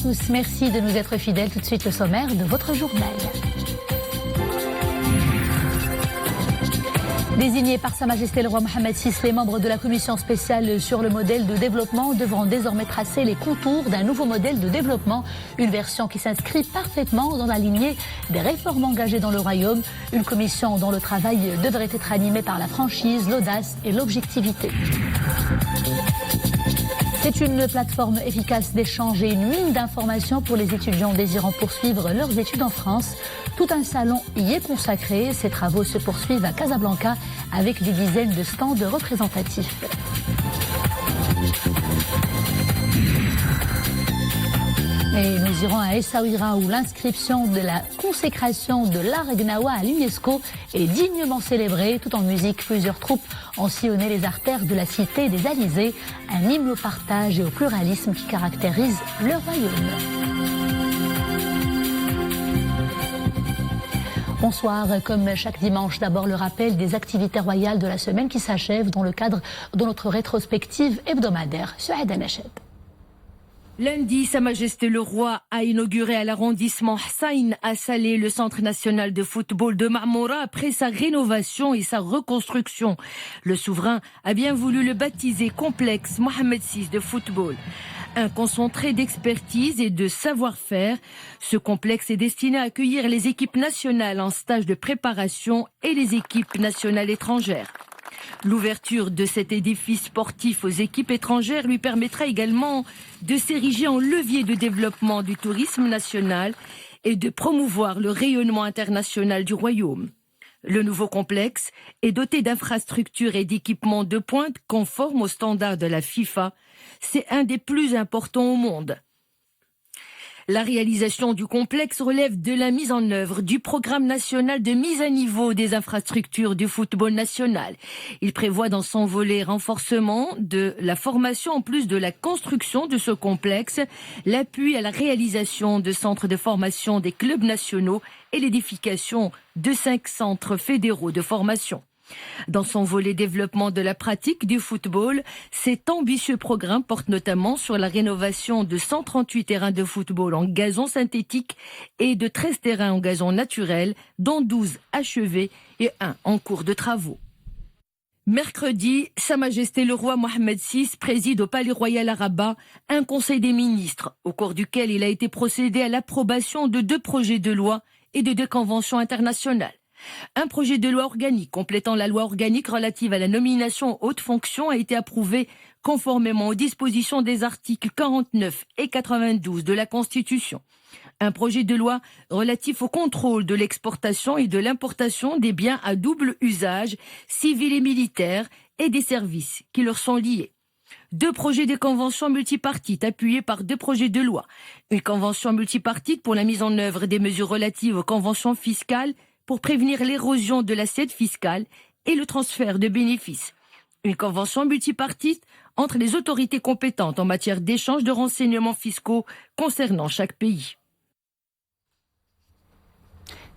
tous, merci de nous être fidèles. Tout de suite le sommaire de votre journal. Désignés par Sa Majesté le Roi Mohammed VI, les membres de la commission spéciale sur le modèle de développement devront désormais tracer les contours d'un nouveau modèle de développement, une version qui s'inscrit parfaitement dans la lignée des réformes engagées dans le royaume, une commission dont le travail devrait être animé par la franchise, l'audace et l'objectivité. C'est une plateforme efficace d'échange et une mine d'informations pour les étudiants désirant poursuivre leurs études en France. Tout un salon y est consacré. Ces travaux se poursuivent à Casablanca avec des dizaines de stands représentatifs. Et nous irons à Essaouira où l'inscription de la consécration de l'art gnawa à l'UNESCO est dignement célébrée. Tout en musique, plusieurs troupes ont sillonné les artères de la cité des Alizés, un hymne au partage et au pluralisme qui caractérise le royaume. Bonsoir, comme chaque dimanche, d'abord le rappel des activités royales de la semaine qui s'achèvent dans le cadre de notre rétrospective hebdomadaire. Souaïda Nached. Lundi, Sa Majesté le Roi a inauguré à l'arrondissement Hsaïn à Salé le Centre national de football de Marmora après sa rénovation et sa reconstruction. Le souverain a bien voulu le baptiser complexe Mohammed VI de football. Un concentré d'expertise et de savoir-faire, ce complexe est destiné à accueillir les équipes nationales en stage de préparation et les équipes nationales étrangères. L'ouverture de cet édifice sportif aux équipes étrangères lui permettra également de s'ériger en levier de développement du tourisme national et de promouvoir le rayonnement international du royaume. Le nouveau complexe est doté d'infrastructures et d'équipements de pointe conformes aux standards de la FIFA. C'est un des plus importants au monde. La réalisation du complexe relève de la mise en œuvre du programme national de mise à niveau des infrastructures du football national. Il prévoit dans son volet renforcement de la formation, en plus de la construction de ce complexe, l'appui à la réalisation de centres de formation des clubs nationaux et l'édification de 5 centres fédéraux de formation. Dans son volet développement de la pratique du football, cet ambitieux programme porte notamment sur la rénovation de 138 terrains de football en gazon synthétique et de 13 terrains en gazon naturel, dont 12 achevés et 1 en cours de travaux. Mercredi, Sa Majesté le Roi Mohammed VI préside au Palais Royal à Rabat un conseil des ministres, au cours duquel il a été procédé à l'approbation de 2 projets de loi et de 2 conventions internationales. Un projet de loi organique complétant la loi organique relative à la nomination aux hautes fonctions a été approuvé conformément aux dispositions des articles 49 et 92 de la Constitution. Un projet de loi relatif au contrôle de l'exportation et de l'importation des biens à double usage, civils et militaires, et des services qui leur sont liés. 2 projets de conventions multipartites appuyés par 2 projets de loi. Une convention multipartite pour la mise en œuvre des mesures relatives aux conventions fiscales pour prévenir l'érosion de l'assiette fiscale et le transfert de bénéfices. Une convention multipartite entre les autorités compétentes en matière d'échange de renseignements fiscaux concernant chaque pays.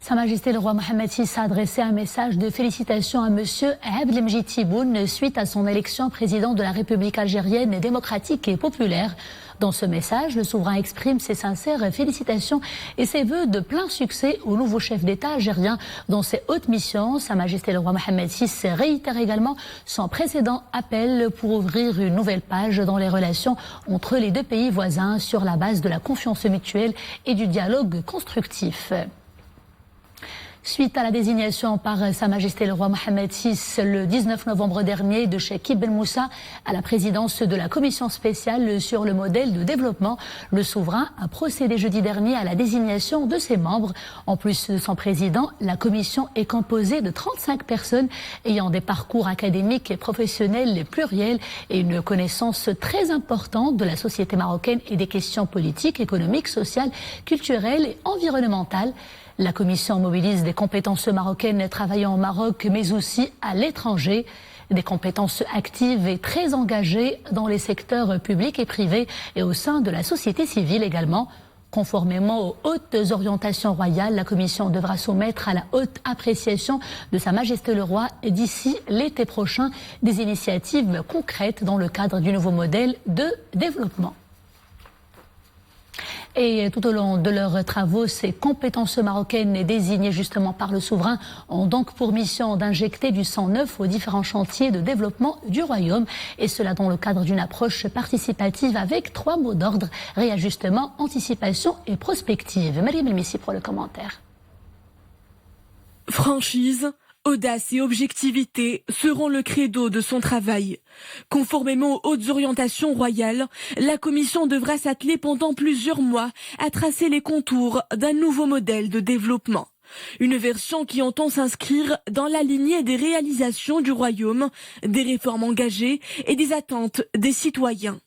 Sa Majesté le Roi Mohammed VI a adressé un message de félicitations à M. Abdelmjid Tebboune suite à son élection président de la République algérienne démocratique et populaire. Dans ce message, le souverain exprime ses sincères félicitations et ses vœux de plein succès au nouveau chef d'État algérien dans ses hautes missions. Sa Majesté le Roi Mohammed VI réitère également son précédent appel pour ouvrir une nouvelle page dans les relations entre les 2 pays voisins sur la base de la confiance mutuelle et du dialogue constructif. Suite à la désignation par Sa Majesté le Roi Mohammed VI le 19 novembre dernier de Cheikh Ibn Moussa à la présidence de la commission spéciale sur le modèle de développement, le souverain a procédé jeudi dernier à la désignation de ses membres. En plus de son président, la commission est composée de 35 personnes ayant des parcours académiques et professionnels pluriels et une connaissance très importante de la société marocaine et des questions politiques, économiques, sociales, culturelles et environnementales. La commission mobilise des compétences marocaines travaillant au Maroc, mais aussi à l'étranger. Des compétences actives et très engagées dans les secteurs publics et privés et au sein de la société civile également. Conformément aux hautes orientations royales, la commission devra soumettre à la haute appréciation de Sa Majesté le Roi d'ici l'été prochain des initiatives concrètes dans le cadre du nouveau modèle de développement. Et tout au long de leurs travaux, ces compétences marocaines désignées justement par le souverain ont donc pour mission d'injecter du sang neuf aux différents chantiers de développement du royaume. Et cela dans le cadre d'une approche participative avec 3 mots d'ordre: réajustement, anticipation et prospective. Mariam El-Missi pour le commentaire. Franchise, audace et objectivité seront le credo de son travail. Conformément aux hautes orientations royales, la commission devra s'atteler pendant plusieurs mois à tracer les contours d'un nouveau modèle de développement. Une version qui entend s'inscrire dans la lignée des réalisations du royaume, des réformes engagées et des attentes des citoyens.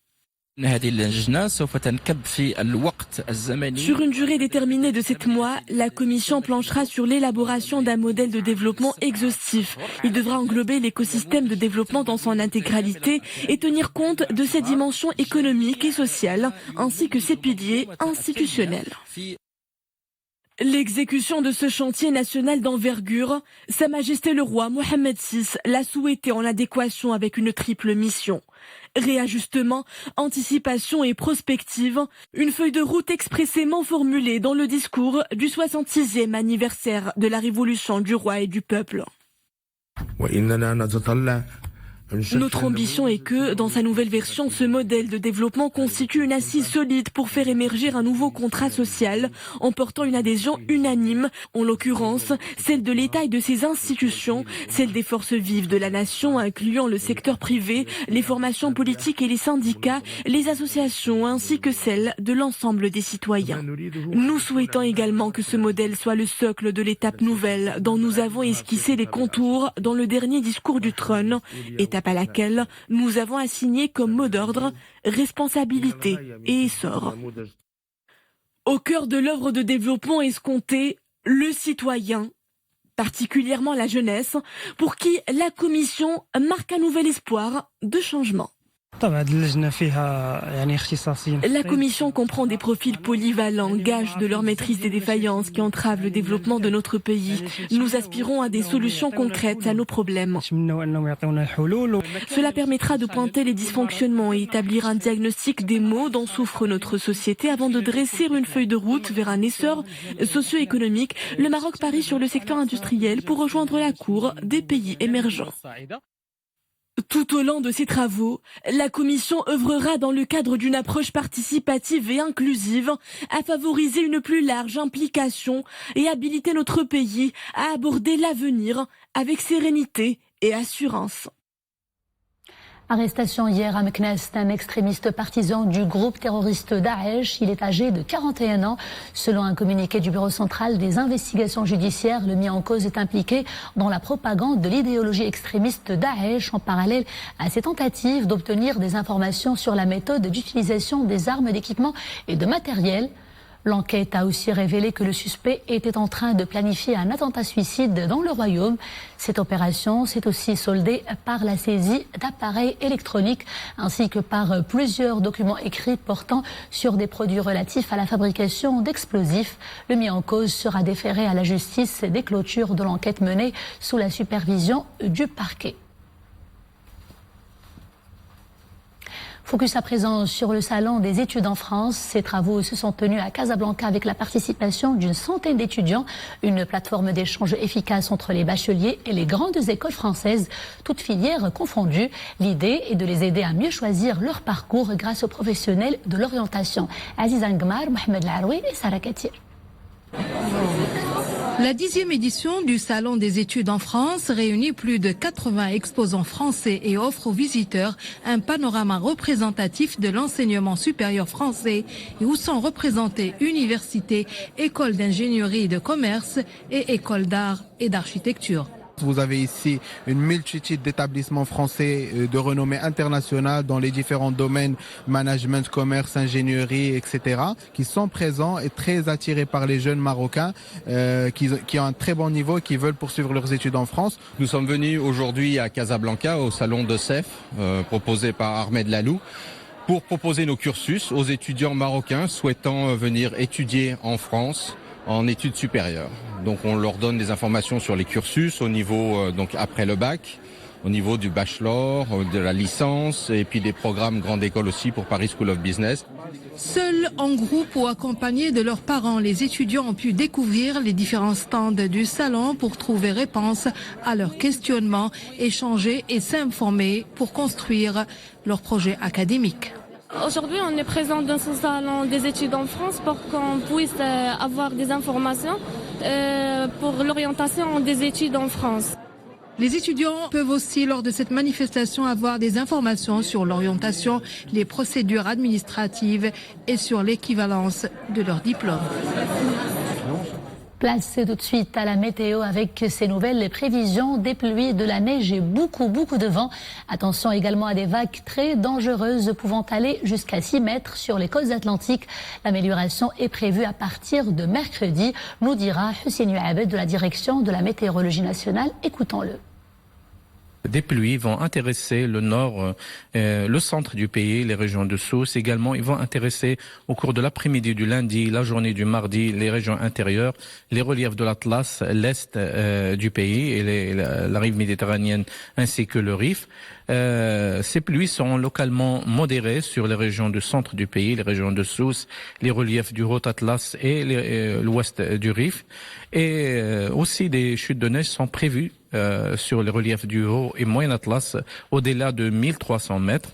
Sur une durée déterminée de 7 mois, la Commission planchera sur l'élaboration d'un modèle de développement exhaustif. Il devra englober l'écosystème de développement dans son intégralité et tenir compte de ses dimensions économiques et sociales, ainsi que ses piliers institutionnels. L'exécution de ce chantier national d'envergure, Sa Majesté le roi Mohammed VI l'a souhaité en adéquation avec une triple mission. Réajustement, anticipation et prospective, une feuille de route expressément formulée dans le discours du 66e anniversaire de la révolution du roi et du peuple. Notre ambition est que, dans sa nouvelle version, ce modèle de développement constitue une assise solide pour faire émerger un nouveau contrat social en portant une adhésion unanime, en l'occurrence celle de l'État et de ses institutions, celle des forces vives de la nation, incluant le secteur privé, les formations politiques et les syndicats, les associations, ainsi que celle de l'ensemble des citoyens. Nous souhaitons également que ce modèle soit le socle de l'étape nouvelle dont nous avons esquissé les contours dans le dernier discours du trône, étape à laquelle nous avons assigné comme mot d'ordre responsabilité et essor. Au cœur de l'œuvre de développement escomptée, le citoyen, particulièrement la jeunesse, pour qui la Commission marque un nouvel espoir de changement. La commission comprend des profils polyvalents, gages de leur maîtrise des défaillances qui entravent le développement de notre pays. Nous aspirons à des solutions concrètes à nos problèmes. Cela permettra de pointer les dysfonctionnements et établir un diagnostic des maux dont souffre notre société avant de dresser une feuille de route vers un essor socio-économique. Le Maroc parie sur le secteur industriel pour rejoindre la cour des pays émergents. Tout au long de ces travaux, la Commission œuvrera dans le cadre d'une approche participative et inclusive à favoriser une plus large implication et habiliter notre pays à aborder l'avenir avec sérénité et assurance. Arrestation hier à Meknès d'un extrémiste partisan du groupe terroriste Daesh. Il est âgé de 41 ans. Selon un communiqué du Bureau central des investigations judiciaires, le mis en cause est impliqué dans la propagande de l'idéologie extrémiste Daesh en parallèle à ses tentatives d'obtenir des informations sur la méthode d'utilisation des armes, d'équipements et de matériel. L'enquête a aussi révélé que le suspect était en train de planifier un attentat suicide dans le royaume. Cette opération s'est aussi soldée par la saisie d'appareils électroniques ainsi que par plusieurs documents écrits portant sur des produits relatifs à la fabrication d'explosifs. Le mis en cause sera déféré à la justice dès clôtures de l'enquête menée sous la supervision du parquet. Focus à présent sur le salon des études en France. Ces travaux se sont tenus à Casablanca avec la participation d'une centaine d'étudiants. Une plateforme d'échange efficace entre les bacheliers et les grandes écoles françaises, toutes filières confondues. L'idée est de les aider à mieux choisir leur parcours grâce aux professionnels de l'orientation. Aziz Angmar, Mohamed Laroui et Sarah Katir. La 10e édition du Salon des études en France réunit plus de 80 exposants français et offre aux visiteurs un panorama représentatif de l'enseignement supérieur français et où sont représentées universités, écoles d'ingénierie et de commerce et écoles d'art et d'architecture. Vous avez ici une multitude d'établissements français de renommée internationale dans les différents domaines, management, commerce, ingénierie, etc., qui sont présents et très attirés par les jeunes Marocains qui ont un très bon niveau et qui veulent poursuivre leurs études en France. Nous sommes venus aujourd'hui à Casablanca, au salon de CEF, proposé par Ahmed Lalou, pour proposer nos cursus aux étudiants marocains souhaitant venir étudier en France en études supérieures. Donc on leur donne des informations sur les cursus au niveau donc après le bac, au niveau du bachelor, de la licence et puis des programmes grande école aussi pour Paris School of Business. Seuls en groupe ou accompagnés de leurs parents, les étudiants ont pu découvrir les différents stands du salon pour trouver réponse à leurs questionnements, échanger et s'informer pour construire leur projet académique. Aujourd'hui, on est présent dans ce salon des études en France pour qu'on puisse avoir des informations pour l'orientation des études en France. Les étudiants peuvent aussi, lors de cette manifestation, avoir des informations sur l'orientation, les procédures administratives et sur l'équivalence de leur diplôme. Place tout de suite à la météo avec ces nouvelles prévisions, des pluies, de la neige et beaucoup de vent. Attention également à des vagues très dangereuses pouvant aller jusqu'à 6 mètres sur les côtes atlantiques. L'amélioration est prévue à partir de mercredi, nous dira Hussein Abed de la direction de la météorologie nationale. Écoutons-le. Des pluies vont intéresser le nord, le centre du pays, les régions de Sousse. Également, ils vont intéresser au cours de l'après-midi du lundi, la journée du mardi, les régions intérieures, les reliefs de l'Atlas, l'est du pays et la rive méditerranéenne ainsi que le Rif. Ces pluies seront localement modérées sur les régions du centre du pays, les régions de Sousse, les reliefs du Haut-Atlas et l'ouest du Rif. Et aussi des chutes de neige sont prévues sur les reliefs du Haut et Moyen Atlas au-delà de 1300 mètres.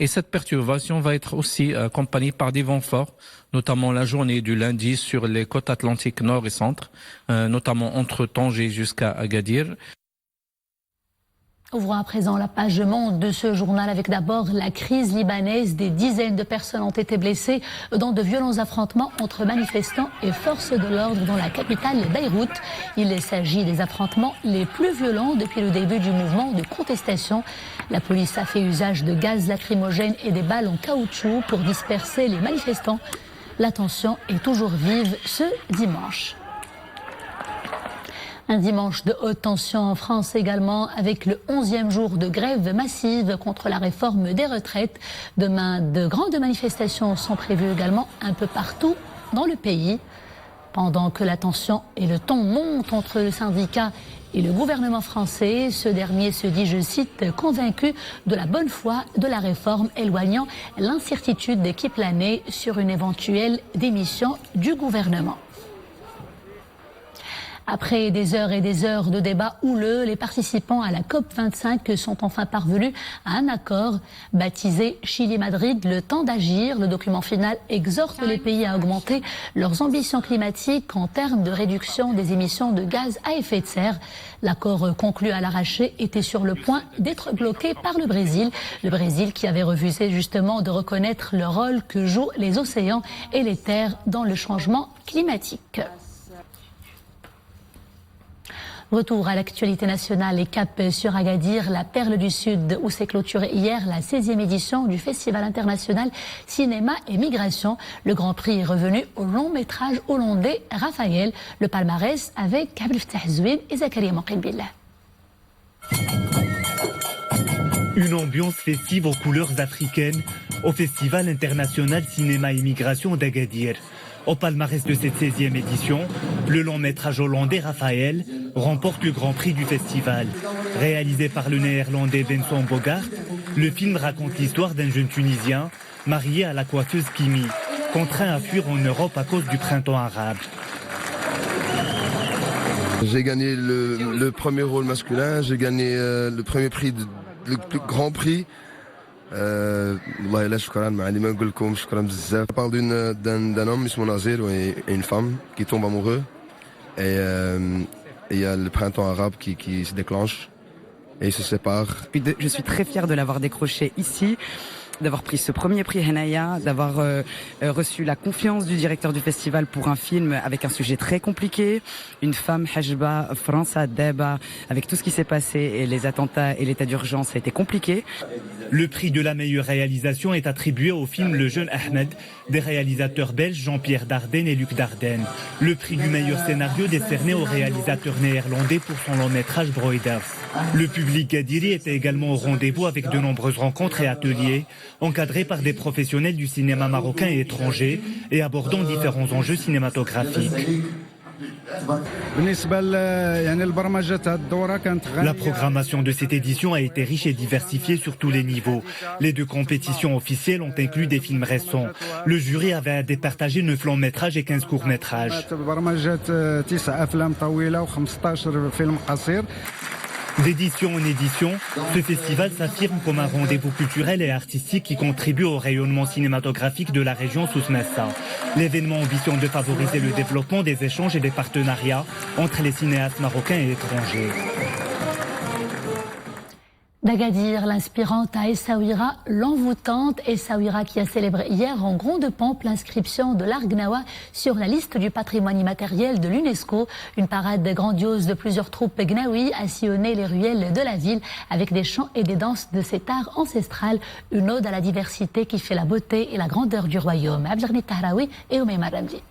Et cette perturbation va être aussi accompagnée par des vents forts, notamment la journée du lundi sur les côtes atlantiques nord et centre, notamment entre Tanger jusqu'à Agadir. Ouvrons à présent la page Monde de ce journal avec d'abord la crise libanaise. Des dizaines de personnes ont été blessées dans de violents affrontements entre manifestants et forces de l'ordre dans la capitale Beyrouth. Il s'agit des affrontements les plus violents depuis le début du mouvement de contestation. La police a fait usage de gaz lacrymogène et des balles en caoutchouc pour disperser les manifestants. La tension est toujours vive ce dimanche. Un dimanche de haute tension en France également, avec le 11e jour de grève massive contre la réforme des retraites. Demain, de grandes manifestations sont prévues également un peu partout dans le pays. Pendant que la tension et le ton montent entre le syndicat et le gouvernement français, ce dernier se dit, je cite, convaincu de la bonne foi de la réforme, éloignant l'incertitude qui planait sur une éventuelle démission du gouvernement. Après des heures et des heures de débats houleux, les participants à la COP25 sont enfin parvenus à un accord baptisé Chili-Madrid, le temps d'agir. Le document final exhorte les pays à augmenter leurs ambitions climatiques en termes de réduction des émissions de gaz à effet de serre. L'accord conclu à l'arraché était sur le point d'être bloqué par le Brésil. Le Brésil qui avait refusé justement de reconnaître le rôle que jouent les océans et les terres dans le changement climatique. Retour à l'actualité nationale et cap sur Agadir, la Perle du Sud, où s'est clôturée hier la 16e édition du Festival international Cinéma et Migration. Le Grand Prix est revenu au long métrage hollandais Raphaël. Le palmarès avec Abdel Fattah Zouid et Zakaria Maqilbillah. Une ambiance festive aux couleurs africaines au Festival international Cinéma et Migration d'Agadir. Au palmarès de cette 16e édition, le long métrage hollandais Raphaël remporte le grand prix du festival. Réalisé par le néerlandais Vincent Bogart, le film raconte l'histoire d'un jeune Tunisien marié à la coiffeuse Kimi, contraint à fuir en Europe à cause du printemps arabe. J'ai gagné le premier rôle masculin, j'ai gagné le premier prix, le plus grand prix. Je parle d'un homme, ismo Nazir, et une femme qui tombe amoureux. Et il y a le printemps arabe qui se déclenche et ils se séparent. Je suis très fière de l'avoir décroché ici, d'avoir pris ce premier prix Henaya, d'avoir reçu la confiance du directeur du festival pour un film avec un sujet très compliqué. Une femme, Hajba, França, Deba, avec tout ce qui s'est passé et les attentats et l'état d'urgence, ça a été compliqué. Le prix de la meilleure réalisation est attribué au film Le Jeune Ahmed des réalisateurs belges Jean-Pierre Dardenne et Luc Dardenne. Le prix du meilleur scénario décerné au réalisateur néerlandais pour son long métrage Broiders. Le public gadiri était également au rendez-vous avec de nombreuses rencontres et ateliers encadrés par des professionnels du cinéma marocain et étranger et abordant différents enjeux cinématographiques. La programmation de cette édition a été riche et diversifiée sur tous les niveaux. Les 2 compétitions officielles ont inclus des films récents. Le jury avait à départager 9 longs métrages et 15 courts métrages. D'édition en édition, ce festival s'affirme comme un rendez-vous culturel et artistique qui contribue au rayonnement cinématographique de la région Souss-Messa. L'événement ambitionne de favoriser le développement des échanges et des partenariats entre les cinéastes marocains et étrangers. D'Agadir, l'inspirante à Essaouira, l'envoûtante Essaouira qui a célébré hier en grande pompe l'inscription de l'art gnawa sur la liste du patrimoine immatériel de l'UNESCO. Une parade grandiose de plusieurs troupes gnawi a sillonné les ruelles de la ville avec des chants et des danses de cet art ancestral. Une ode à la diversité qui fait la beauté et la grandeur du royaume. Abdirni Tahraoui et Oumaima Ramdi.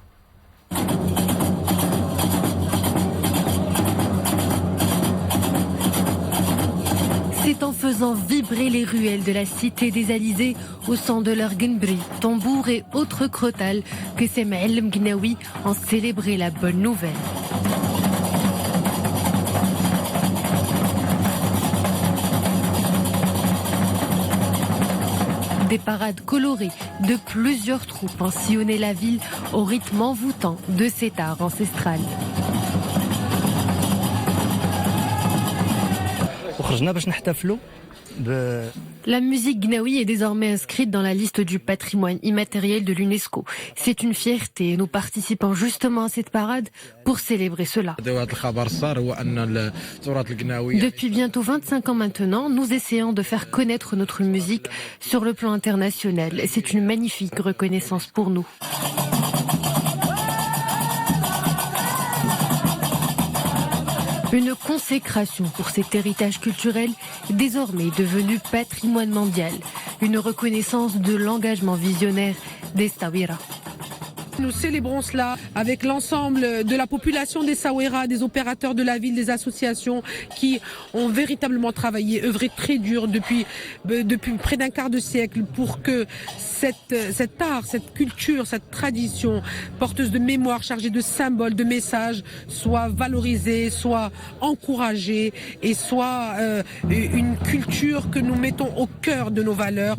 C'est en faisant vibrer les ruelles de la cité des Alizés au son de leur gunbri, tambour et autres crotales que ces Ma'alem Gnawi ont célébré la bonne nouvelle. Des parades colorées de plusieurs troupes ont sillonné la ville au rythme envoûtant de cet art ancestral. La musique gnawi est désormais inscrite dans la liste du patrimoine immatériel de l'UNESCO. C'est une fierté et nous participons justement à cette parade pour célébrer cela. Depuis bientôt 25 ans maintenant, nous essayons de faire connaître notre musique sur le plan international. C'est une magnifique reconnaissance pour nous. Une consécration pour cet héritage culturel désormais devenu patrimoine mondial. Une reconnaissance de l'engagement visionnaire d'Essaouira. Nous célébrons cela avec l'ensemble de la population d'Essaouira, des opérateurs de la ville, des associations qui ont véritablement travaillé, œuvré très dur depuis près d'un quart de siècle pour que cet art, cette culture, cette tradition porteuse de mémoire, chargée de symboles, de messages, soit valorisée, soit encouragée et soit une culture que nous mettons au cœur de nos valeurs.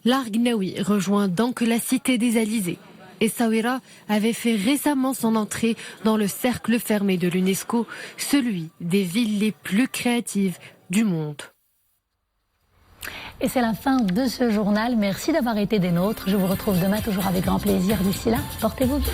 L'art gnawi rejoint donc la cité des Alizés. Essaouira avait fait récemment son entrée dans le cercle fermé de l'UNESCO, celui des villes les plus créatives du monde. Et c'est la fin de ce journal. Merci d'avoir été des nôtres. Je vous retrouve demain toujours avec grand plaisir. D'ici là, portez-vous bien.